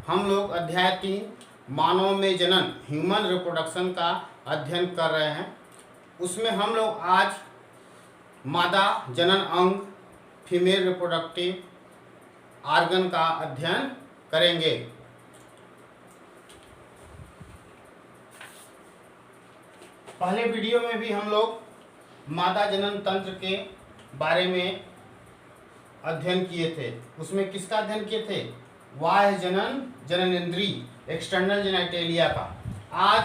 हम लोग अध्याय 3 मानव में जनन ह्यूमन रिप्रोडक्शन का अध्ययन कर रहे हैं। उसमें हम लोग आज मादा जनन अंग फीमेल रिप्रोडक्टिव आर्गन का अध्ययन करेंगे। पहले वीडियो में भी हम लोग मादा जनन तंत्र के बारे में अध्ययन किए थे। उसमें किसका अध्ययन किए थे? बाह्य जनन जननेंद्रिय एक्सटर्नल जेनिटेलिया का। आज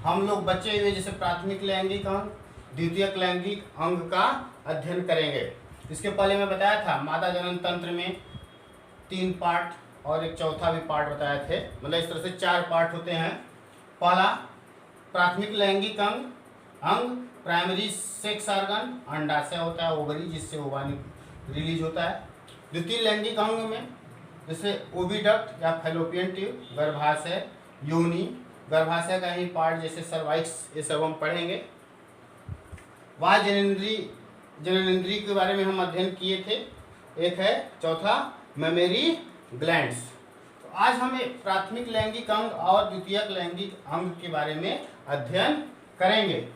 हम लोग बचे हुए जैसे प्राथमिक लैंगिक अंग द्वितीयक लैंगिक अंग का अध्ययन करेंगे। इसके पहले मैं बताया था मादा जनन तंत्र में 3 पार्ट और एक चौथा भी पार्ट बताए थे, मतलब इस तरह से 4 पार्ट होते हैं। पहला प्राथमिक लैंगिक अंग प्राइमरी सेक्स ऑर्गन अंडाशय होता है, ओवरी, जिससे ओवानी रिलीज होता है। द्वितीय लैंगिक अंग में जैसे ओविडक्ट या फैलोपियन ट्यूब, गर्भाशय, योनि, गर्भाशय का ही पार्ट जैसे सर्वाइक्स, ये सब हम पढ़ेंगे। बाह्य जननेंद्रिय के बारे में हम अध्ययन किए थे। एक है चौथा मेमरी ग्लैंड्स। तो आज हम प्राथमिक लैंगिक अंग और द्वितीयक लैंगिक अंग के बारे में अध्ययन करेंगे।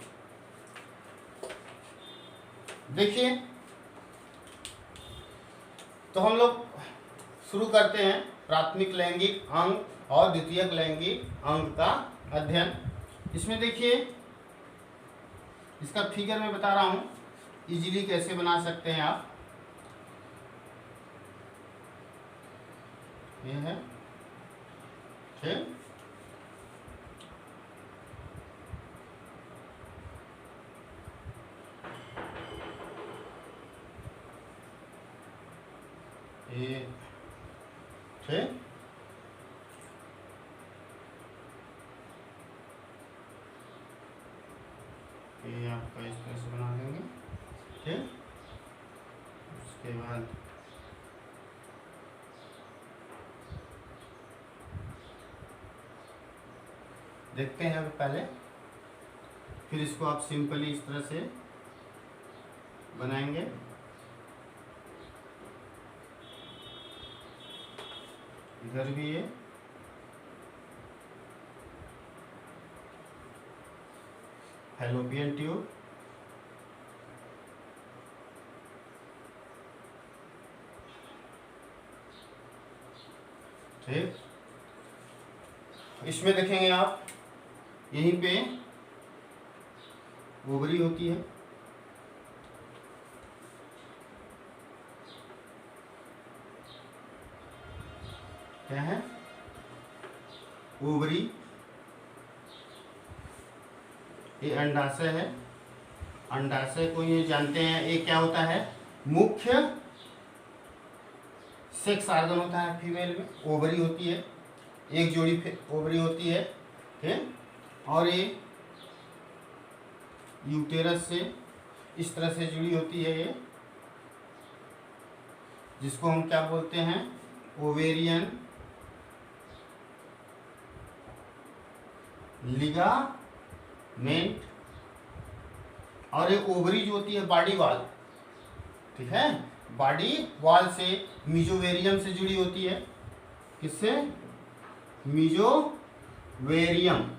देखिए, तो हम लोग शुरू करते हैं प्राथमिक लैंगिक अंग और द्वितीयक लैंगिक अंग का अध्ययन। इसमें देखिए, इसका फिगर मैं बता रहा हूं, इजीली कैसे बना सकते हैं आप। ये है ठीक, ये ठीक, ये आपका इस तरह से बना देंगे ठीक। उसके बाद देखते हैं अभी पहले, फिर इसको आप सिंपली इस तरह से बनाएंगे। इधर भी ये फैलोपियन ट्यूब, ठीक। इसमें देखेंगे आप, यहीं पे ओवरी होती है, क्या है? ओवरी। ये अंडाशय है। अंडाशय को ये जानते हैं, ये क्या होता है? मुख्य सेक्स ऑर्गन होता है फीमेल में। ओवरी होती है, एक जोड़ी ओवरी होती है ठीक। और ये यूटेरस से इस तरह से जुड़ी होती है ये, जिसको हम क्या बोलते हैं? Ovarian ligament. और ये ओवरी जो होती है बॉडी वॉल, ठीक है, बॉडी वॉल से मीजोवेरियम से जुड़ी होती है। किससे? मीजोवेरियम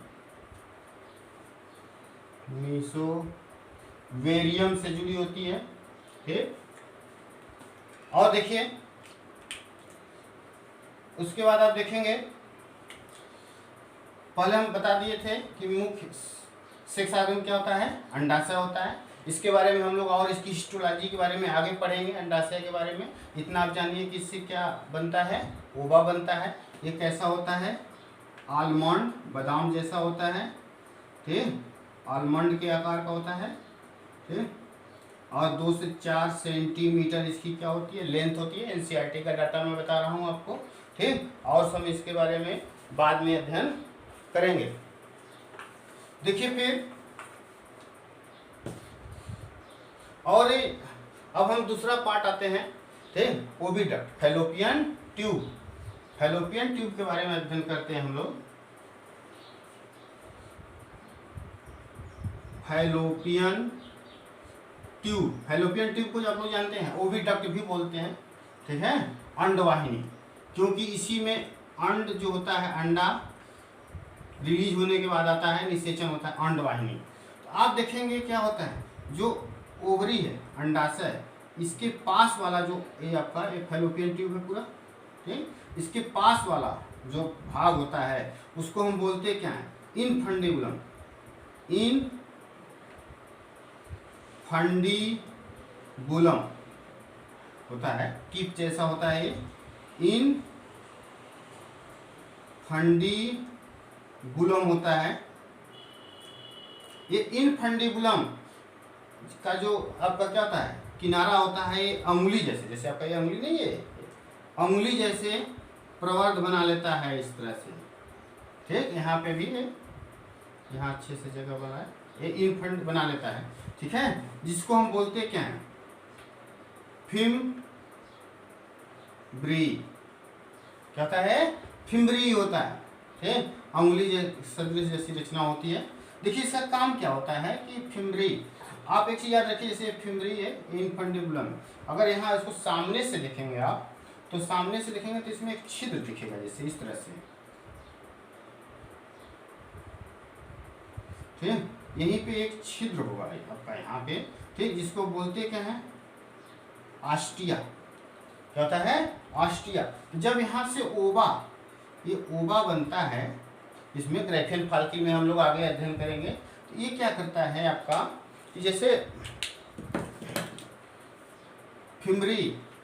से जुड़ी होती है ठीक। और देखिए, उसके बाद आप देखेंगे, पहले हम बता दिए थे कि मुख्य सेक्स ऑर्गन क्या होता है? अंडाशय होता है। इसके बारे में हम लोग और इसकी हिस्टोलॉजी के बारे में आगे पढ़ेंगे। अंडाशय के बारे में इतना आप जानिए कि इससे क्या बनता है? ओवा बनता है। ये कैसा होता है? आलमंड, बादाम जैसा होता है ठीक, आलमंड के आकार का होता है ठीक। और 2 से 4 सेंटीमीटर इसकी क्या होती है? लेंथ होती है। एनसीईआरटी का डाटा मैं बता रहा हूँ आपको ठीक। और हम इसके बारे में बाद में अध्ययन करेंगे। देखिए फिर, और अब हम दूसरा पार्ट आते हैं ठीक, oviduct, fallopian tube. Fallopian tube के बारे में अध्ययन करते हैं हम लोग। फैलोपियन ट्यूब, फैलोपियन ट्यूब को आप लोग जानते हैं, ओविडक्ट भी बोलते हैं ठीक है, अंडवाहिनी, क्योंकि इसी में अंड जो होता है, अंडा रिलीज होने के बाद आता है निषेचन होता है अंडवाहिनी। तो आप देखेंगे क्या होता है, जो ओवरी है, अंडाशय, इसके पास वाला जो ये आपका एक फैलोपियन ट्यूब है पूरा, ठीक, इसके पास वाला जो भाग होता है उसको हम बोलते क्या है, इनफंडिबुलम। इनफंडिबुलम होता है, कीप जैसा होता है ये, इनफंडिबुलम होता है। ये इनफंडिबुलम का जो आपका क्या होता है, किनारा होता है ये अंगुली जैसे, जैसे आपका ये अंगुली नहीं है, अंगुली जैसे प्रवर्ध बना लेता है इस तरह से, ठीक, यहाँ पे भी है, यहाँ अच्छे से जगह बना है, ये इनफंड बना लेता है, ठीक है, जिसको हम बोलते क्या है, फिम्ब्री, क्या होता है, फिम्ब्री होता है, ठीक, अंगुली सदृश जैसी रचना होती है। देखिए इसका काम क्या होता है कि फिम्ब्री, आप एक चीज याद रखिए, जैसे फिम्ब्री है इनफंडिबुलम, अगर यहाँ इसको सामने से देखेंगे आप, तो सामने से देखेंगे तो इसमें एक छिद्र दिखेगा, जैसे इस तरह से, ठीक, यहीं पे एक छिद्र होगा आपका यहाँ पे, ठीक, जिसको बोलते क्या है, आस्टिया, क्या होता है, आस्टिया। जब यहाँ से ओवा, ये ओवा बनता है, इसमें ग्राफियन फाल्की में हम लोग आगे अध्ययन करेंगे, तो ये क्या करता है आपका कि जैसे फिम्ब्री,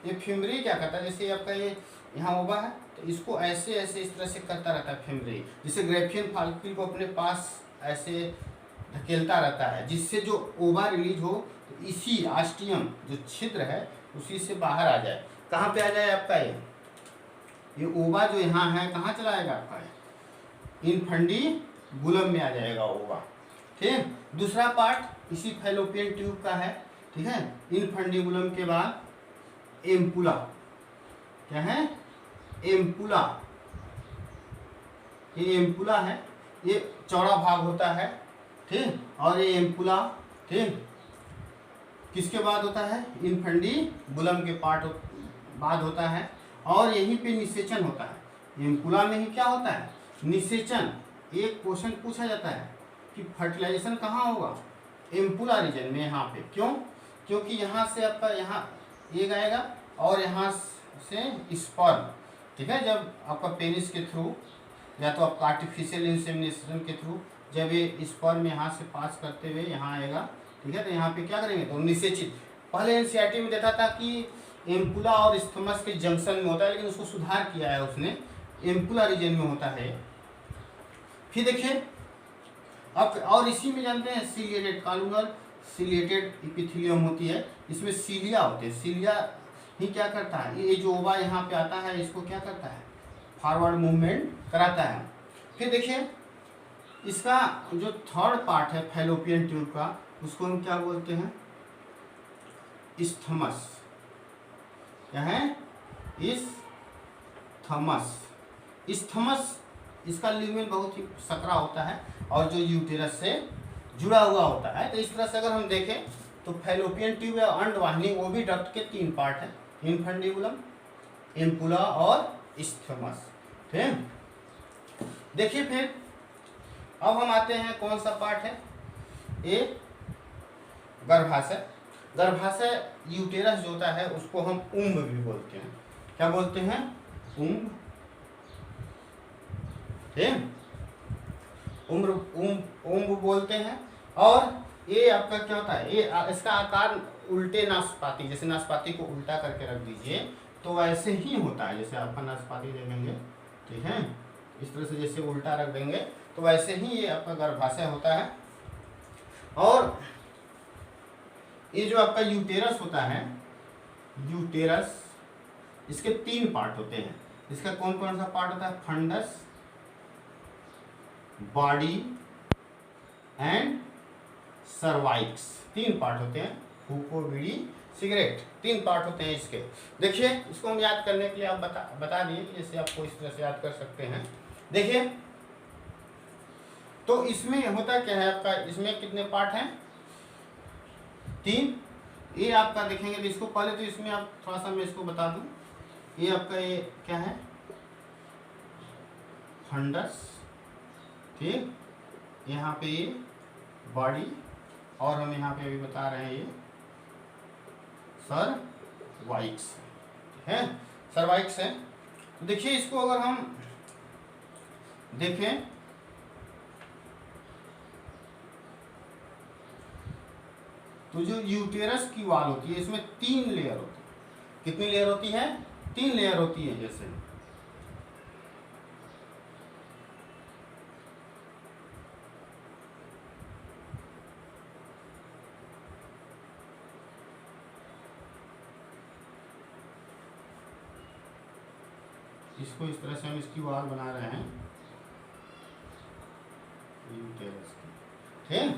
ये फिम्ब्री क्या करता है, जैसे आपका ये यहाँ ओवा है तो इसको ऐसे ऐसे इस तरह से करता रहता है फिम्ब्री, जिससे ग्राफियन फाल्की को अपने पास ऐसे धकेलता रहता है, जिससे जो ओवा रिलीज हो तो इसी आस्टियम जो छिद्र है उसी से बाहर आ जाए। कहाँ पे आ जाए आपका ये ओवा जो यहाँ है, कहाँ चला जाएगा आपका, इनफंडिबुलम में आ जाएगा ओवा, ठीक। दूसरा पार्ट इसी फैलोपियन ट्यूब का है, ठीक है, इनफंडिबुलम के बाद एम्पुला, क्या है, एम्पुला, ये एम्पुला है, ये चौड़ा भाग होता है, ठीक, और ये एम्पुला, ठीक, किसके बाद होता है, इनफंडिबुलम के पार्ट बाद होता है, और यहीं पे निषेचन होता है। एम्पुला में ही क्या होता है, निषेचन। एक क्वेश्चन पूछा जाता है कि फर्टिलाइजेशन कहाँ होगा, एम्पुला रीजन में, यहाँ पे, क्यों, क्योंकि यहाँ से आपका यहाँ एग आएगा और यहाँ से स्पर्म, ठीक है, जब आपका पेनिस के थ्रू या तो आपका आर्टिफिशियल इंसेमिनेशन के थ्रू जब ये स्पर्म यहाँ से पास करते हुए यहाँ आएगा, ठीक है, तो यहाँ पे क्या करेंगे, तो निषेचित। पहले एनसीईआरटी में देता था कि एम्पुला और स्थमस के जंक्शन में होता है, लेकिन उसको सुधार किया है उसने, एम्पुला रीजन में होता है। फिर देखिए अब, और इसी में जानते हैं सीलिएटेड कॉलुनर सीलिएटेड एपिथेलियम होती है, इसमें सीलिया होते हैं, सीलिया ही क्या करता है, ये जो ओवा यहाँ पे आता है इसको क्या करता है, फॉरवर्ड मूवमेंट कराता है। फिर देखिए इसका जो थर्ड पार्ट है फैलोपियन ट्यूब का, उसको हम क्या बोलते हैं, स्थमस, क्या है, स्थमस। स्थमस, इसका लिगमेंट बहुत ही सकरा होता है और जो यूटेरस से जुड़ा हुआ होता है। तो इस तरह से अगर हम देखें तो फैलोपियन ट्यूब या अंडवाहिनी, वो भी डक्ट के 3 पार्ट है, इनफंडिबुलम, एम्पुला और स्थमस, ठीक। देखिए फिर अब हम आते हैं कौन सा पार्ट है, ये गर्भाशय। गर्भाशय यूटेरस जो होता है उसको हम उम्ब भी बोलते हैं, क्या बोलते हैं, उम्ब, ठीक, उम्ब बोलते हैं। और ये आपका क्या होता है, ये इसका आकार उल्टे नाशपाती, जैसे नाशपाती को उल्टा करके रख दीजिए तो वैसे ही होता है, जैसे आपका नाशपाती देखेंगे, ठीक है, इस तरह से जैसे उल्टा रख देंगे तो वैसे ही ये आपका गर्भाशय होता है। और ये जो आपका यूटेरस होता है, यूटेरस, इसके 3 पार्ट होते हैं। इसका कौन कौन सा पार्ट होता है, fundus, body and cervix, 3 part होते हैं, फूको, बीड़ी, सिगरेट, 3 पार्ट होते हैं इसके। देखिए इसको हम याद करने के लिए आप बता दिए कि जैसे आपको इस तरह से याद कर सकते हैं। देखिए तो इसमें होता क्या है आपका, इसमें कितने पार्ट हैं, 3। ये आपका देखेंगे तो इसको पहले तो इसमें आप थोड़ा सा मैं इसको बता दूं, ये आपका ये क्या है, फंडस, ठीक, यहाँ पे ये बॉडी, और हम यहाँ पे अभी बता रहे हैं ये सर्वाइक्स है, सर्वाइक्स है। तो देखिए इसको अगर हम देखें तो जो यूटेरस की वॉल होती है इसमें 3 लेयर होती है। कितनी लेयर होती है? 3 लेयर होती है। जैसे इसको इस तरह से हम इसकी वॉल बना रहे हैं यूटेरस की, ठीक।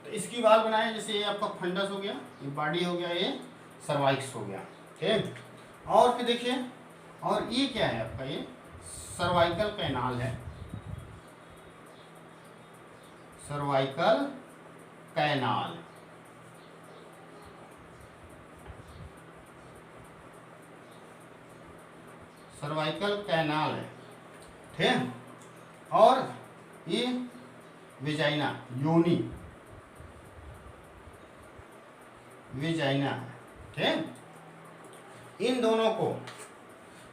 तो इसकी वॉल बनाए, जैसे ये आपका फंडस हो गया, ये बॉडी हो गया, ये सर्वाइक्स हो गया, ठीक। और फिर देखिए, और ये क्या है आपका, ये सर्वाइकल कैनाल है, सर्वाइकल कैनाल। सर्वाइकल कैनाल है, ठीक। और ये वेजाइना, योनि, वेजाइना है, ठीक। इन दोनों को,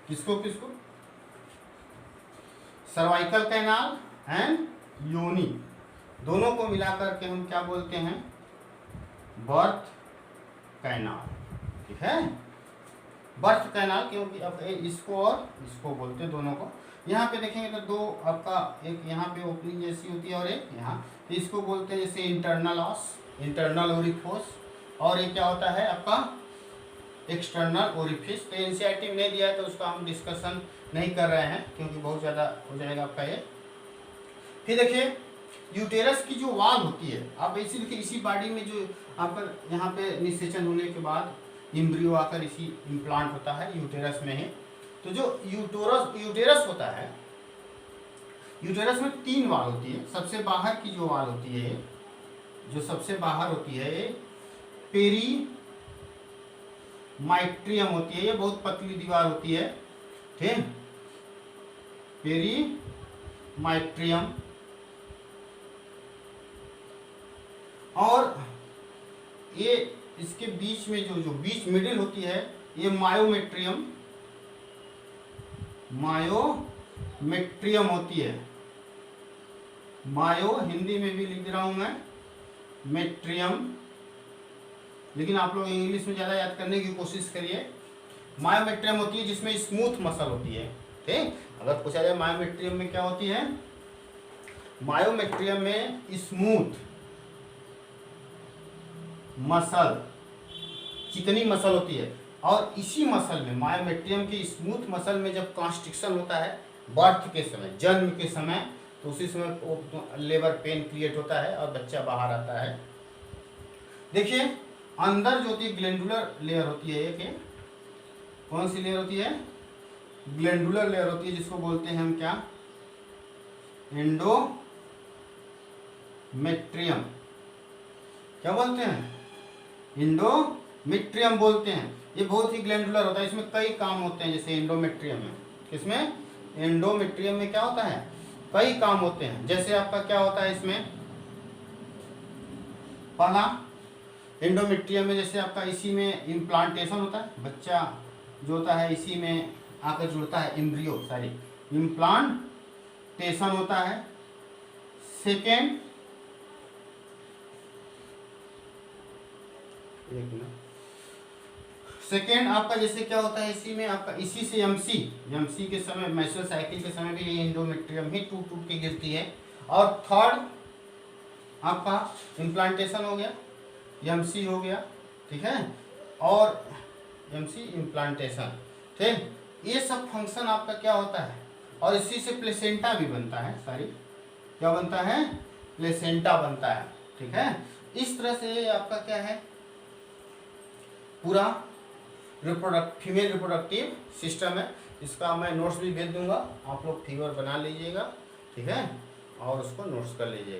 किसको किसको, सर्वाइकल कैनाल एंड योनि, दोनों को मिलाकर के हम क्या बोलते हैं? बर्थ कैनाल, ठीक है। बर्थ कैनाल, क्योंकि अब इसको और इसको बोलते हैं दोनों को। यहाँ पे देखेंगे तो दो आपका, एक यहाँ पे ओपनिंग जैसी होती है और एक यहाँ, तो इसको बोलते हैं जैसे इंटरनल ऑस, इंटरनल ओरिफिस, और ये क्या होता है आपका एक्सटर्नल ओरिफिस। तो एनसीईआरटी में नहीं दिया है तो उसका हम डिस्कशन नहीं कर रहे हैं क्योंकि बहुत ज़्यादा हो जाएगा आपका ये। फिर देखिए यूटेरस की जो वॉल होती है, आप ऐसी देखिए, इसी बॉडी में जो आपका यहाँ पे निषेचन होने के बाद इम्ब्रियो आकर इसी इम्प्लांट होता है यूटेरस में ही। तो जो यूटेरस होता है, यूटेरस में 3 वाल होती है। सबसे बाहर की जो वाल होती है, जो सबसे बाहर होती है, ये पेरीमाइट्रियम होती है, ये बहुत पतली दीवार होती है, ठीक। पेरीमाइट्रियम, और ये इसके बीच में जो बीच मिडिल होती है, ये मायोमेट्रियम, मायोमेट्रियम होती है। मायो हिंदी में भी लिख रहा हूं मैं, मेट्रियम, लेकिन आप लोग इंग्लिश में ज़्यादा याद करने की कोशिश करिए। मायोमेट्रियम होती है जिसमें स्मूथ मसल होती है, ठीक। अगर पूछा जाए मायोमेट्रियम में क्या होती है, मायोमेट्रियम में स्मूथ मसल, चिकनी मसल होती है। और इसी मसल में, मायोमेट्रियम के स्मूथ मसल में जब कॉन्स्ट्रिक्शन होता है बर्थ के समय, जन्म के समय, तो उसी समय लेबर पेन क्रिएट होता है और बच्चा बाहर आता है। देखिए अंदर जो होती है ग्लैंडुलर लेयर होती है, एक कौन सी लेयर होती है? ग्लैंडुलर लेयर होती है, जिसको बोलते हैं हम क्या? एंडोमेट्रियम। क्या बोलते हैं? एंडोमेट्रियम बोलते हैं। ये बहुत ही ग्लैंडुलर होता है, इसमें कई काम होते हैं। जैसे एंडोमेट्रियम में, किसमें? एंडोमेट्रियम में क्या होता है? कई काम होते हैं। जैसे आपका क्या होता है इसमें, पहला एंडोमेट्रियम में जैसे आपका इसी में इम्प्लांटेशन होता है, बच्चा जो होता है इसी में आकर जुड़ता है, एम्ब्रियो सॉरी इम्प्लांटेशन होता है। सेकेंड आपका जैसे क्या होता है इसी में आपका, इसी से एमसी के समय, मेंस्ट्रुअल साइकिल के समय भी ये एंडोमेट्रियम ही टूट टूट के गिरती है। और थर्ड आपका इम्प्लांटेशन हो गया, एमसी हो गया, ठीक है, और एमसी इम्प्लांटेशन, ठीक। ये सब फंक्शन आपका क्या होता है, और इसी से प्लेसेंटा भी बनता है, सॉरी क्या बनता है? प्लेसेंटा बनता है, ठीक है। इस तरह से आपका क्या है, पूरा फीमेल रिप्रोडक्टिव सिस्टम है। इसका मैं नोट्स भी भेज दूंगा, आप लोग फिगर बना लीजिएगा, ठीक है, और उसको नोट्स कर लीजिएगा।